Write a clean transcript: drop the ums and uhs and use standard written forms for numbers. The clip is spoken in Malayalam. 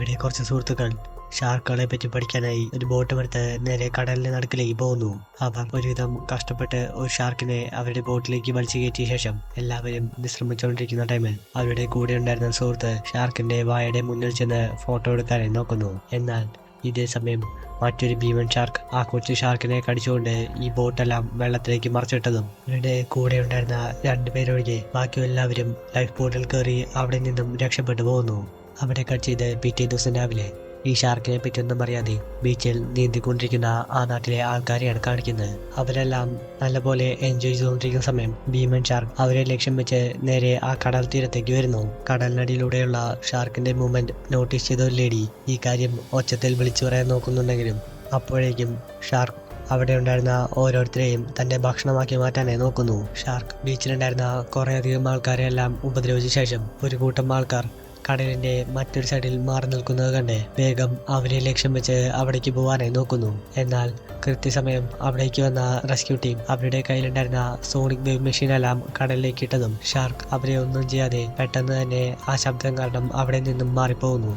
ഇവിടെ കുറച്ച് സുഹൃത്തുക്കൾ ഷാർക്കുകളെ പറ്റി പഠിക്കാനായി ഒരു ബോട്ട് എടുത്ത് നേരെ കടലിന്റെ നടുക്കിലേക്ക് പോകുന്നു. അവർ ഒരുവിധം കഷ്ടപ്പെട്ട് ഒരു ഷാർക്കിനെ അവരുടെ ബോട്ടിലേക്ക് വലിച്ചു കയറ്റിയ ശേഷം എല്ലാവരും വിശ്രമിച്ചുകൊണ്ടിരിക്കുന്ന ടൈമിൽ അവരുടെ കൂടെ ഉണ്ടായിരുന്ന സുഹൃത്ത് ഷാർക്കിന്റെ വായയുടെ മുന്നിൽ ചെന്ന് ഫോട്ടോ എടുക്കാനായി നോക്കുന്നു. എന്നാൽ ഇതേ സമയം മറ്റൊരു ഭീമൻ ഷാർക്ക് ആ കൊച്ചു ഷാർക്കിനെ കടിച്ചുകൊണ്ട് ഈ ബോട്ടെല്ലാം വെള്ളത്തിലേക്ക് മറിച്ചിട്ടതും ഇവരുടെ കൂടെ ഉണ്ടായിരുന്ന രണ്ടുപേരൊഴികെ ബാക്കി എല്ലാവരും ലൈഫ് ബോട്ടിൽ കയറി അവിടെ നിന്നും രക്ഷപ്പെട്ടു പോകുന്നു. അവിടെ കട്ട് ചെയ്ത് പിറ്റേ ദിവസം രാവിലെ ഈ ഷാർക്കിനെ പറ്റിയൊന്നും അറിയാതെ ബീച്ചിൽ നീന്തിക്കൊണ്ടിരിക്കുന്ന ആ നാട്ടിലെ ആൾക്കാരെയാണ് കാണിക്കുന്നത്. അവരെല്ലാം നല്ലപോലെ എൻജോയ് ചെയ്തുകൊണ്ടിരിക്കുന്ന സമയം ഭീമൻ ഷാർക്ക് അവരെ ലക്ഷ്യം വെച്ച് നേരെ ആ കടൽ തീരത്തേക്ക് വരുന്നു. കടലിനടിയിലൂടെയുള്ള ഷാർക്കിന്റെ മൂവ്മെന്റ് നോട്ടീസ് ചെയ്ത ഒരു ലേഡി ഈ കാര്യം ഒച്ചത്തിൽ വിളിച്ചു പറയാൻ നോക്കുന്നുണ്ടെങ്കിലും അപ്പോഴേക്കും ഷാർക്ക് അവിടെ ഉണ്ടായിരുന്ന ഓരോരുത്തരെയും തന്റെ ഭക്ഷണമാക്കി മാറ്റാനായി നോക്കുന്നു. ഷാർക്ക് ബീച്ചിലുണ്ടായിരുന്ന കുറേയധികം ആൾക്കാരെ എല്ലാം ഉപദ്രവിച്ച ശേഷം ഒരു കൂട്ടം ആൾക്കാർ കടലിന്റെ മറ്റൊരു സൈഡിൽ മാറി നിൽക്കുന്നത് കണ്ട് വേഗം അവരെ ലക്ഷ്യം വെച്ച് അവിടേക്ക് പോകാനായി നോക്കുന്നു. എന്നാൽ കൃത്യസമയം അവിടേക്ക് വന്ന റെസ്ക്യൂ ടീം അവരുടെ കയ്യിലുണ്ടായിരുന്ന സോണിക് വേവ് മെഷീനെല്ലാം കടലിലേക്ക് ഇട്ടതും ഷാർക്ക് അവരെ ഒന്നും ചെയ്യാതെ പെട്ടെന്ന് തന്നെ ആ ശബ്ദം കാരണം അവിടെ നിന്നും മാറിപ്പോകുന്നു.